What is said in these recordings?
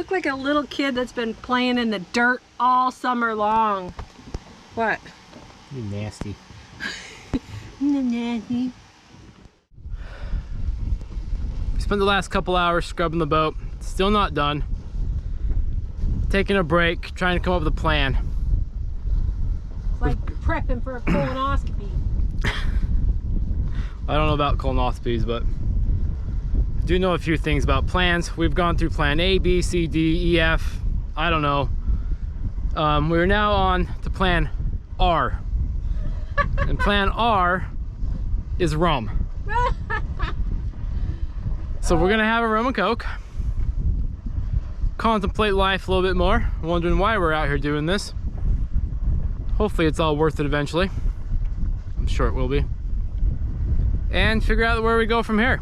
look like a little kid that's been playing in the dirt all summer long. What? You're nasty. Nasty. We spent the last couple hours scrubbing the boat. Still not done. Taking a break, trying to come up with a plan. It's like prepping for a colonoscopy. I don't know about colonoscopies, but I do know a few things about plans. We've gone through plan A, B, C, D, E, F. I don't know. We're now on to plan R. And plan R is rum. So we're gonna have a rum and coke. Contemplate life a little bit more. Wondering why we're out here doing this. Hopefully it's all worth it eventually. I'm sure it will be. And figure out where we go from here.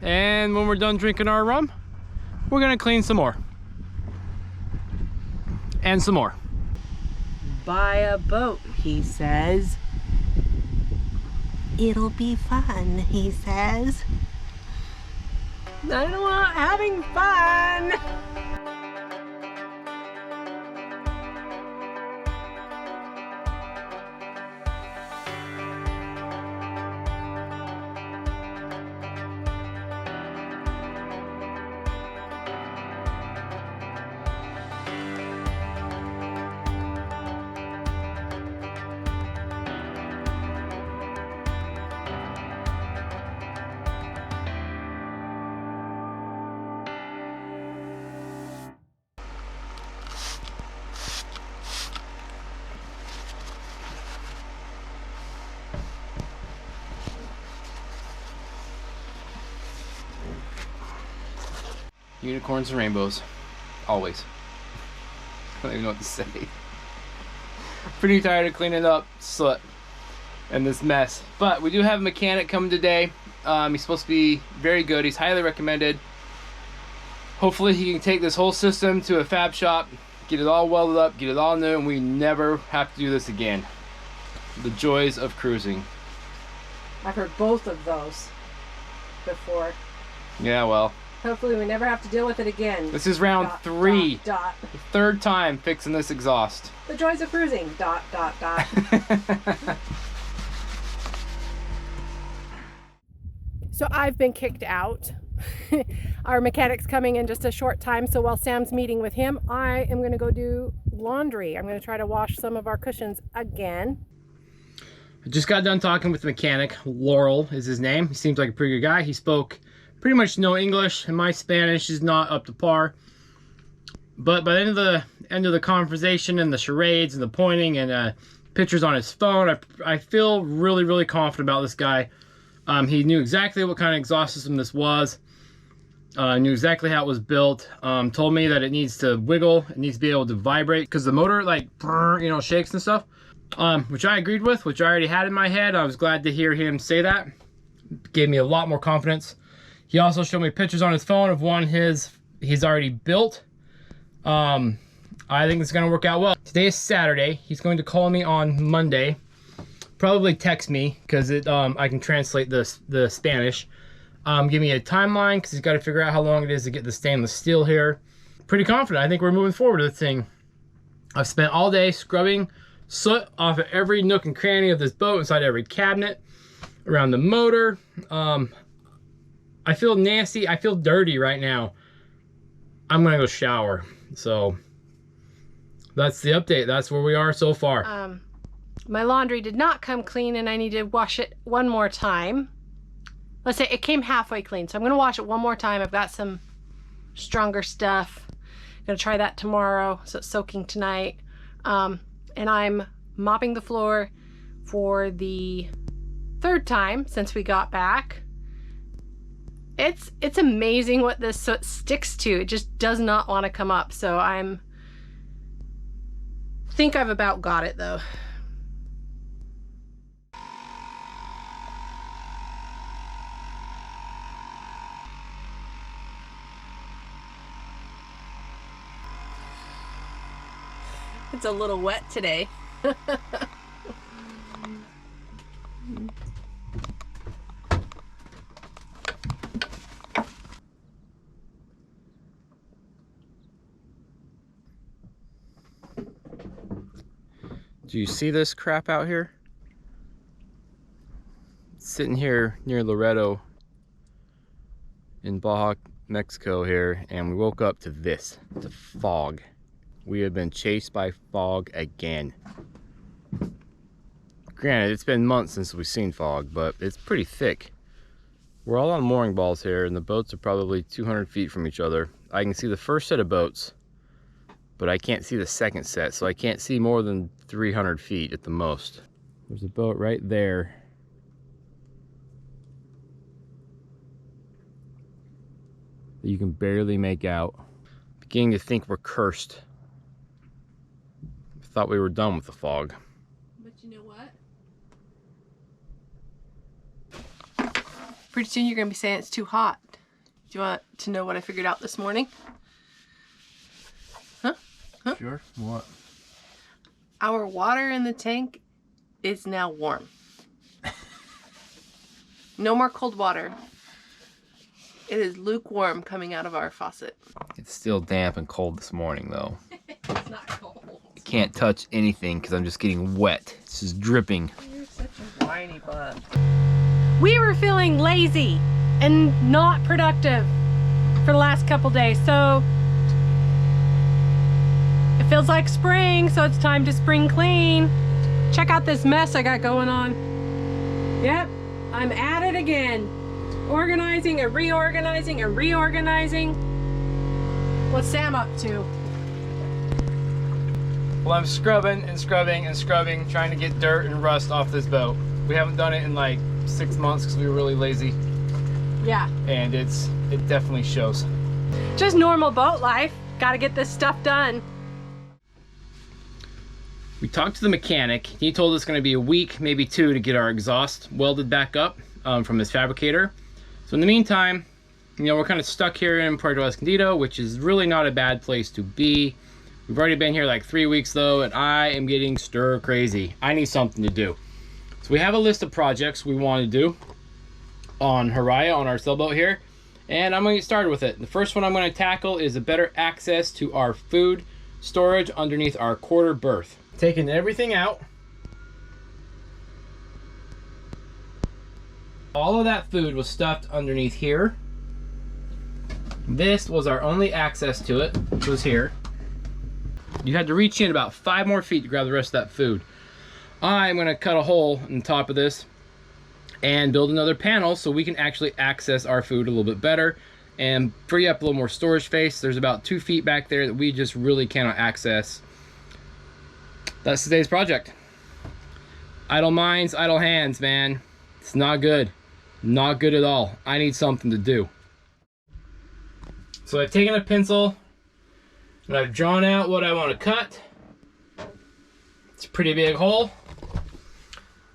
And when we're done drinking our rum, we're gonna clean some more. And some more. Buy a boat, he says. It'll be fun, he says. I don't want having fun. Unicorns and rainbows. Always. I don't even know what to say. Pretty tired of cleaning up soot and this mess. But we do have a mechanic coming today. He's supposed to be very good. He's highly recommended. Hopefully he can take this whole system to a fab shop, get it all welded up, get it all new, and we never have to do this again. The joys of cruising. I've heard both of those before. Yeah, well. Hopefully we never have to deal with it again. This is round 3. Dot. The 3rd time fixing this exhaust. The joys of cruising. Dot. So I've been kicked out. Our mechanic's coming in just a short time, so while Sam's meeting with him, I am going to go do laundry. I'm going to try to wash some of our cushions again. I just got done talking with the mechanic. Laurel is his name. He seems like a pretty good guy. He spoke pretty much no English, and my Spanish is not up to par. But by the end of the conversation and the charades and the pointing and pictures on his phone, I feel really, really confident about this guy. He knew exactly what kind of exhaust system this was. Knew exactly how it was built. Told me that it needs to wiggle, it needs to be able to vibrate because the motor like shakes and stuff. Which I agreed with, which I already had in my head. I was glad to hear him say that. Gave me a lot more confidence. He also showed me pictures on his phone of one he's already built. I think it's gonna work out well. Today is Saturday. He's going to call me on Monday. Probably text me because I can translate the Spanish. Give me a timeline because he's got to figure out how long it is to get the stainless steel here. Pretty confident. I think we're moving forward with this thing. I've spent all day scrubbing soot off of every nook and cranny of this boat, inside every cabinet, around the motor. I feel nasty. I feel dirty right now. I'm gonna go shower. So that's the update. That's where we are so far. My laundry did not come clean and I need to wash it one more time. Let's say it came halfway clean. So I'm gonna wash it one more time. I've got some stronger stuff. I'm gonna try that tomorrow. So it's soaking tonight. And I'm mopping the floor for the 3rd time since we got back. It's amazing what this soot sticks to. It just does not want to come up. So think I've about got it though. It's a little wet today. Do you see this crap out here? It's sitting here near Laredo in Baja, Mexico here, and we woke up to this, to fog. We have been chased by fog again. Granted, it's been months since we've seen fog, but it's pretty thick. We're all on mooring balls here, and the boats are probably 200 feet from each other. I can see the first set of boats, but I can't see the second set, so I can't see more than 300 feet at the most. There's a boat right there. That you can barely make out. Beginning to think we're cursed. I thought we were done with the fog. But you know what? Pretty soon you're going to be saying it's too hot. Do you want to know what I figured out this morning? Huh? Sure. What? Our water in the tank is now warm. No more cold water. It is lukewarm coming out of our faucet. It's still damp and cold this morning though. It's not cold. I can't touch anything because I'm just getting wet. It's just dripping. You're such a whiny butt. We were feeling lazy and not productive for the last couple days, so it feels like spring, so it's time to spring clean. Check out this mess I got going on. Yep, I'm at it again. Organizing and reorganizing and reorganizing. What's Sam up to? Well, I'm scrubbing and scrubbing and scrubbing, trying to get dirt and rust off this boat. We haven't done it in like 6 months because we were really lazy. Yeah. And it definitely shows. Just normal boat life. Gotta get this stuff done. We talked to the mechanic. He told us it's going to be a week, maybe 2, to get our exhaust welded back up from his fabricator. So in the meantime, you know, we're kind of stuck here in Puerto Escondido, which is really not a bad place to be. We've already been here like 3 weeks though, and I am getting stir crazy. I need something to do. So we have a list of projects we want to do on Hiraya, on our sailboat here, and I'm going to get started with it. The first one I'm going to tackle is a better access to our food storage underneath our quarter berth. Taking everything out. All of that food was stuffed underneath here. This was our only access to it, which was here. You had to reach in about 5 more feet to grab the rest of that food. I'm going to cut a hole in the top of this and build another panel so we can actually access our food a little bit better and free up a little more storage space. There's about 2 feet back there that we just really cannot access. That's today's project. Idle minds, idle hands, man. It's not good. Not good at all. I need something to do. So I've taken a pencil and I've drawn out what I want to cut. It's a pretty big hole.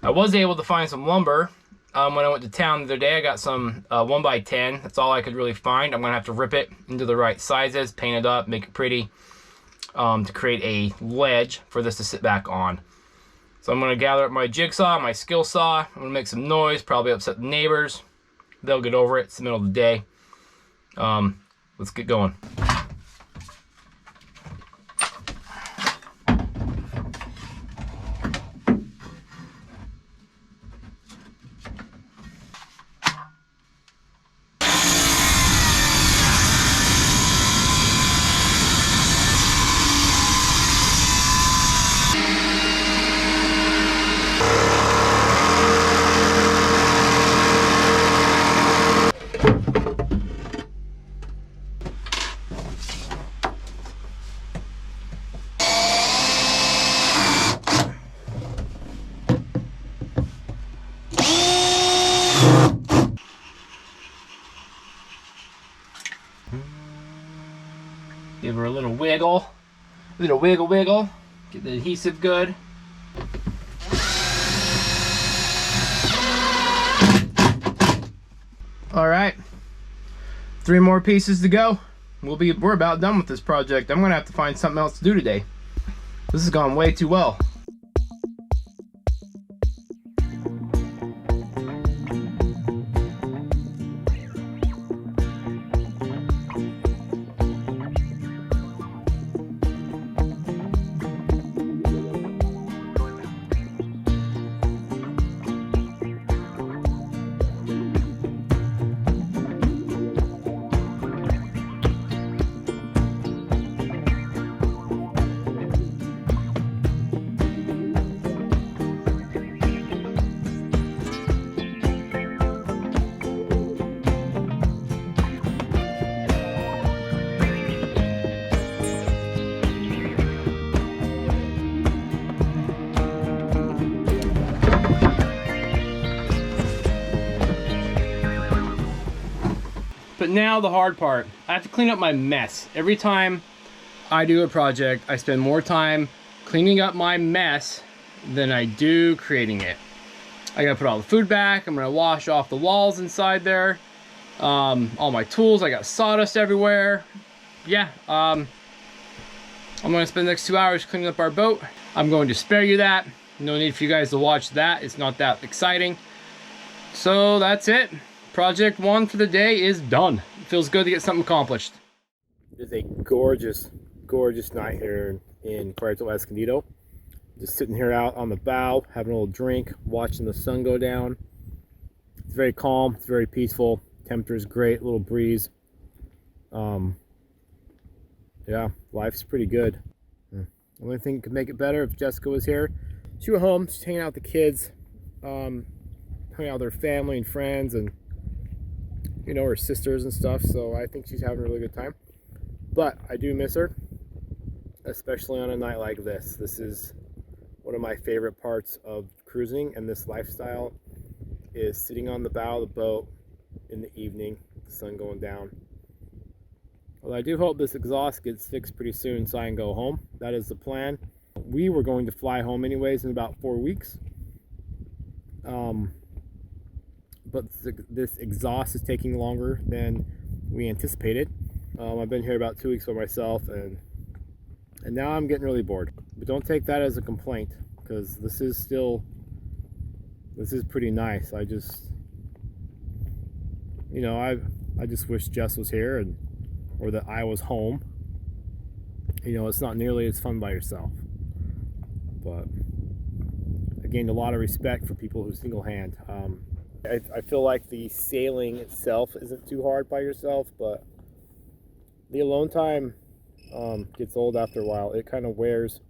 I was able to find some lumber when I went to town the other day. I got some 1x10. That's all I could really find. I'm going to have to rip it into the right sizes, paint it up, make it pretty, to create a ledge for this to sit back on. So I'm going to gather up my jigsaw, my skill saw. I'm going to make some noise, probably upset the neighbors. They'll get over it. It's the middle of the day. Let's get going. Give her a little wiggle. Little wiggle wiggle. Get the adhesive good. All right. 3 more pieces to go. We're about done with this project. I'm gonna have to find something else to do today. This has gone way too well. But now the hard part. I have to clean up my mess. Every time I do a project, I spend more time cleaning up my mess than I do creating it. I gotta put all the food back. I'm gonna wash off the walls inside there. All my tools, I got sawdust everywhere. Yeah, I'm gonna spend the next 2 hours cleaning up our boat. I'm going to spare you that. No need for you guys to watch that. It's not that exciting. So that's it. Project 1 for the day is done. It feels good to get something accomplished. It is a gorgeous, gorgeous night here in Puerto Escondido. Just sitting here out on the bow, having a little drink, watching the sun go down. It's very calm, it's very peaceful. Temperature is great, a little breeze. Yeah, life's pretty good. The only thing that could make it better if Jessica was here. She went home, she's hanging out with the kids, hanging out with her family and friends, and you know, her sisters and stuff. So I think she's having a really good time. But I do miss her, especially on a night like this. This is one of my favorite parts of cruising and this lifestyle, is sitting on the bow of the boat in the evening, the sun going down. Well, I do hope this exhaust gets fixed pretty soon so I can go home. That is the plan. We were going to fly home anyways in about 4 weeks. But this exhaust is taking longer than we anticipated. I've been here about 2 weeks by myself, and now I'm getting really bored. But don't take that as a complaint, because this is pretty nice. I just, you know, I just wish Jess was here, or that I was home. You know, it's not nearly as fun by yourself. But I gained a lot of respect for people who single hand. I feel like the sailing itself isn't too hard by yourself, but the alone time gets old after a while. It kind of wears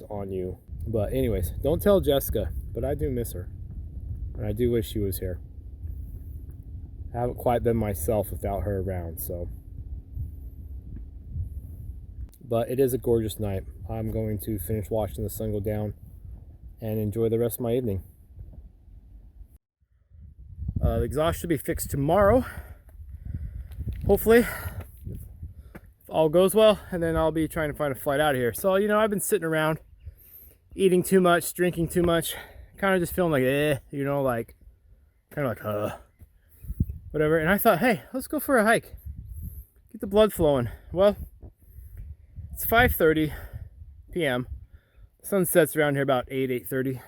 on you. But anyways, don't tell Jessica, but I do miss her, and I do wish she was here. I haven't quite been myself without her around, so. But it is a gorgeous night. I'm going to finish watching the sun go down and enjoy the rest of my evening. The exhaust should be fixed tomorrow, hopefully, if all goes well, and then I'll be trying to find a flight out of here. So, you know, I've been sitting around, eating too much, drinking too much, kind of just feeling like, you know, like, kind of like, whatever. And I thought, hey, let's go for a hike, get the blood flowing. Well, it's 5:30 p.m. Sun sets around here about 8:30.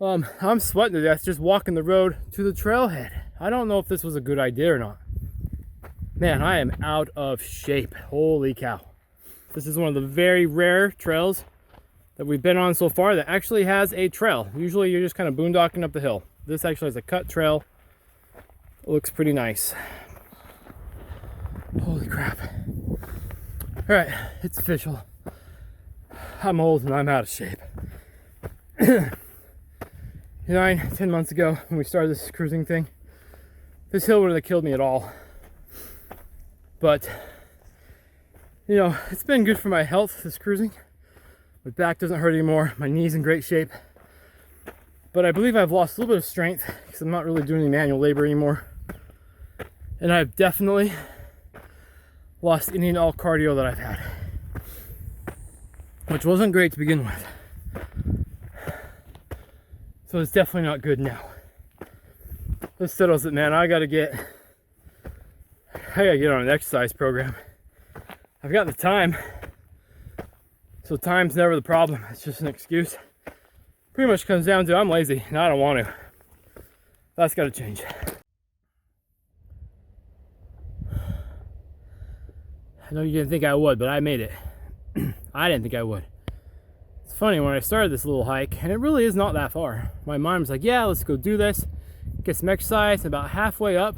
I'm sweating to death just walking the road to the trailhead. I don't know if this was a good idea or not. Man, I am out of shape. Holy cow. This is one of the very rare trails that we've been on so far that actually has a trail. Usually you're just kind of boondocking up the hill. This actually has a cut trail. It looks pretty nice. Holy crap. All right, it's official. I'm old and I'm out of shape. 9-10 months ago when we started this cruising thing, this hill would have killed me at all. But, you know, it's been good for my health, this cruising. My back doesn't hurt anymore. My knee's in great shape. But I believe I've lost a little bit of strength because I'm not really doing any manual labor anymore. And I've definitely lost any and all cardio that I've had, which wasn't great to begin with. So it's definitely not good now. This settles it, man. I gotta get on an exercise program. I've got the time, so time's never the problem. It's just an excuse. Pretty much comes down to I'm lazy and I don't want to. That's gotta change. I know you didn't think I would, but I made it. I didn't think I would. It's funny, when I started this little hike, and it really is not that far, my mind was like, yeah, let's go do this, get some exercise. About halfway up,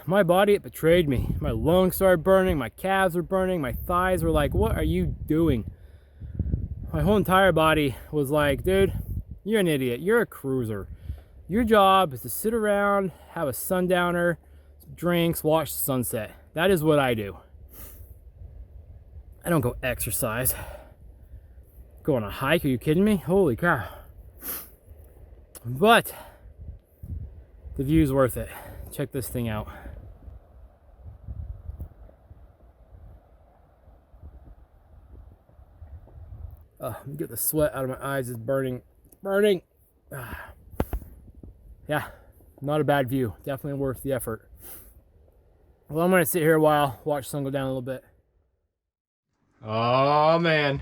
my body, it betrayed me. My lungs started burning, my calves were burning, my thighs were like, what are you doing? My whole entire body was like, dude, you're an idiot, you're a cruiser. Your job is to sit around, have a sundowner, drinks, watch the sunset. That is what I do. I don't go exercise. Go on a hike, are you kidding me? Holy cow. But The view's worth it. Check this thing out. Get the sweat out of my eyes. It's burning. Burning. Yeah, not a bad view. Definitely worth the effort. Well, I'm going to sit here a while, watch the sun go down a little bit. Oh, man.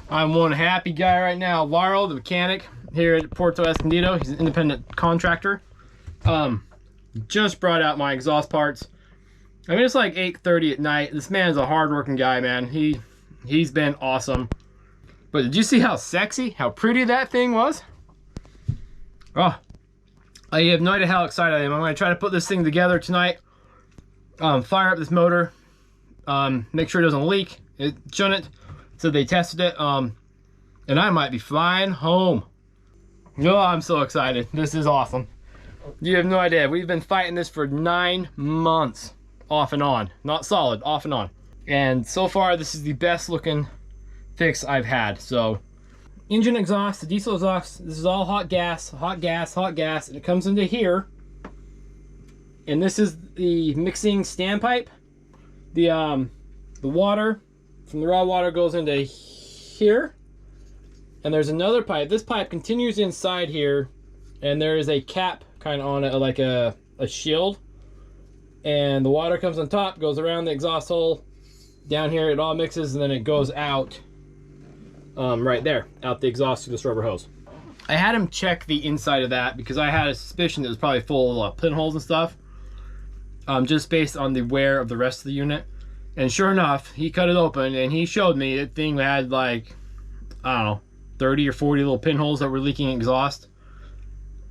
I'm one happy guy right now. Laurel, the mechanic here at Puerto Escondido. He's an independent contractor. Just brought out my exhaust parts. I mean, it's like 8:30 at night. This man's a hard-working guy, man. He's been awesome. But did you see how sexy, how pretty that thing was? Oh, I have no idea how excited I am. I'm going to try to put this thing together tonight. Fire up this motor. Make sure it doesn't leak. It shouldn't. So they tested it. And I might be flying home. Oh, I'm so excited. This is awesome. You have no idea. We've been fighting this for 9 months. Off and on. Not solid. Off and on. And so far, this is the best looking fix I've had. So, engine exhaust, the diesel exhaust, this is all hot gas, hot gas, hot gas. And it comes into here. And this is the mixing standpipe. The water from the raw water goes into here. And there's another pipe. This pipe continues inside here. And there is a cap kind of on it, like a shield. And the water comes on top, goes around the exhaust hole. Down here, it all mixes, and then it goes out right there, out the exhaust through this rubber hose. I had him check the inside of that because I had a suspicion it was probably full of pinholes and stuff. Just based on the wear of the rest of the unit. And sure enough, he cut it open, and he showed me that thing had like, I don't know, 30 or 40 little pinholes that were leaking exhaust.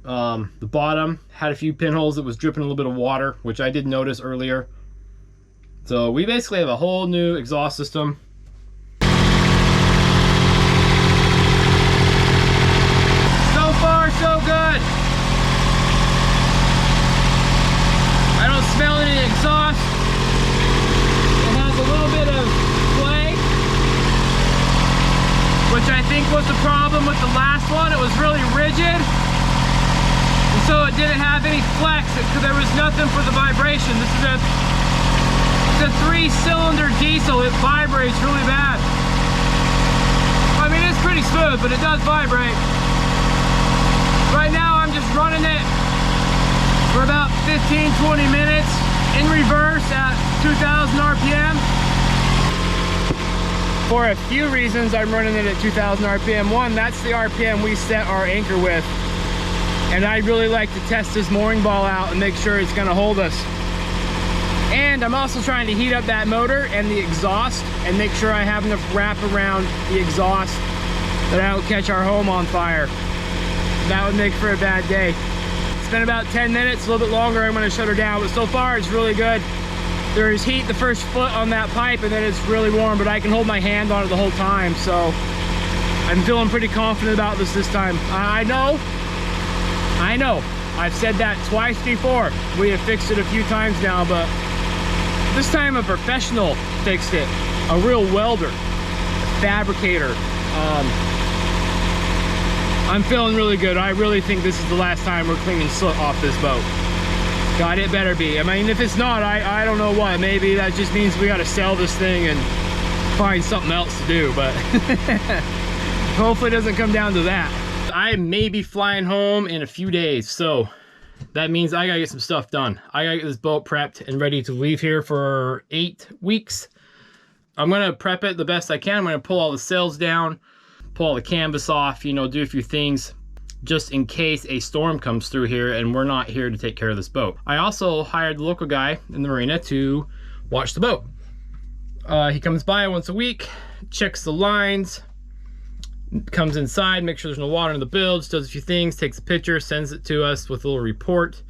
The bottom had a few pinholes that was dripping a little bit of water, which I did notice earlier. So we basically have a whole new exhaust system. So far, so good. I don't smell any exhaust. It has a little bit of clay, which I think was the problem with the last one. It was really rigid. So it didn't have any flex because there was nothing for the vibration. This is a 3-cylinder diesel. It vibrates really bad. I mean, it's pretty smooth, but it does vibrate. Right now, I'm just running it for about 15-20 minutes in reverse at 2,000 RPM. For a few reasons, I'm running it at 2,000 RPM. One, that's the RPM we set our anchor with. And I'd really like to test this mooring ball out and make sure it's going to hold us. And I'm also trying to heat up that motor and the exhaust and make sure I have enough wrap around the exhaust that I don't catch our home on fire. That would make for a bad day. It's been about 10 minutes, a little bit longer. I'm going to shut her down, but so far it's really good. There is heat the first foot on that pipe, and then it's really warm, but I can hold my hand on it the whole time, so I'm feeling pretty confident about this time. I know. I've said that twice before. We have fixed it a few times now, but this time a professional fixed it. A real welder, a fabricator. I'm feeling really good. I really think this is the last time we're cleaning soot off this boat. God, it better be. I mean, if it's not, I don't know what. Maybe that just means we got to sell this thing and find something else to do, but hopefully it doesn't come down to that. I may be flying home in a few days, so that means I gotta get some stuff done. I gotta get this boat prepped and ready to leave here for 8 weeks. I'm gonna prep it the best I can. I'm gonna pull all the sails down, pull all the canvas off, you know, do a few things just in case a storm comes through here and we're not here to take care of this boat. I also hired the local guy in the marina to watch the boat. He comes by once a week, checks the lines, comes inside, makes sure there's no water in the bilge, does a few things, takes a picture, sends it to us with a little report.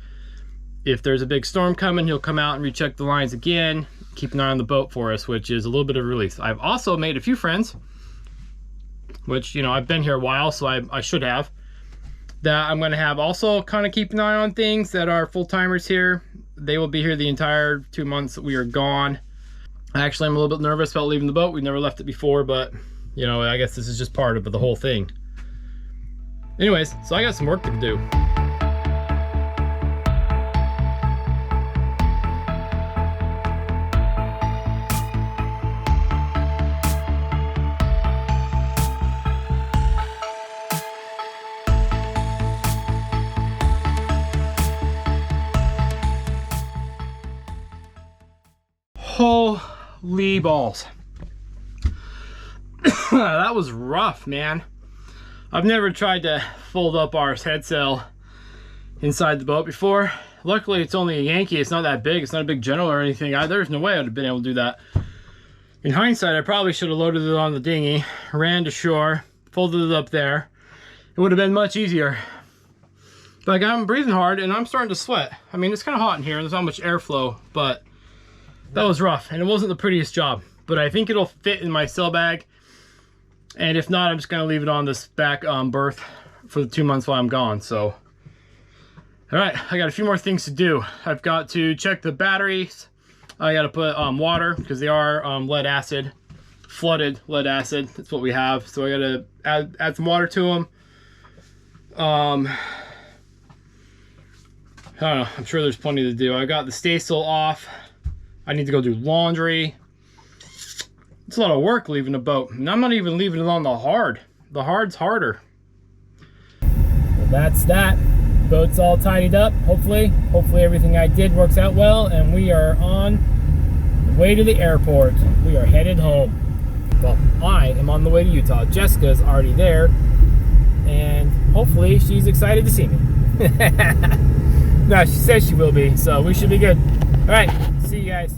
If there's a big storm coming, he'll come out and recheck the lines again, keep an eye on the boat for us, which is a little bit of relief. I've also made a few friends, which, you know, I've been here a while, so I should have, that I'm going to have also kind of keep an eye on things that are full-timers here. They will be here the entire 2 months that we are gone. Actually, I'm a little bit nervous about leaving the boat. We've never left it before, but you know, I guess this is just part of the whole thing. Anyways, so I got some work to do. Holy balls. That was rough, man. I've never tried to fold up our head sail inside the boat before. Luckily, it's only a Yankee. It's not that big. It's not a big General or anything. There's no way I would have been able to do that. In hindsight, I probably should have loaded it on the dinghy, ran to shore, folded it up there. It would have been much easier. Like, I'm breathing hard and I'm starting to sweat. I mean, it's kind of hot in here and there's not much airflow, but that was rough and it wasn't the prettiest job. But I think it'll fit in my sail bag. And if not, I'm just gonna leave it on this back berth for the 2 months while I'm gone, so. All right, I got a few more things to do. I've got to check the batteries. I gotta put water, because they are lead acid, flooded lead acid. That's what we have. So I gotta add some water to them. I don't know, I'm sure there's plenty to do. I got the staysail off. I need to go do laundry. It's a lot of work leaving the boat. And I'm not even leaving it on the hard. The hard's harder. Well, that's that. Boat's all tidied up, hopefully. Hopefully everything I did works out well, and we are on the way to the airport. We are headed home. Well, I am on the way to Utah. Jessica's already there, and hopefully she's excited to see me. No, she says she will be, so we should be good. All right, see you guys.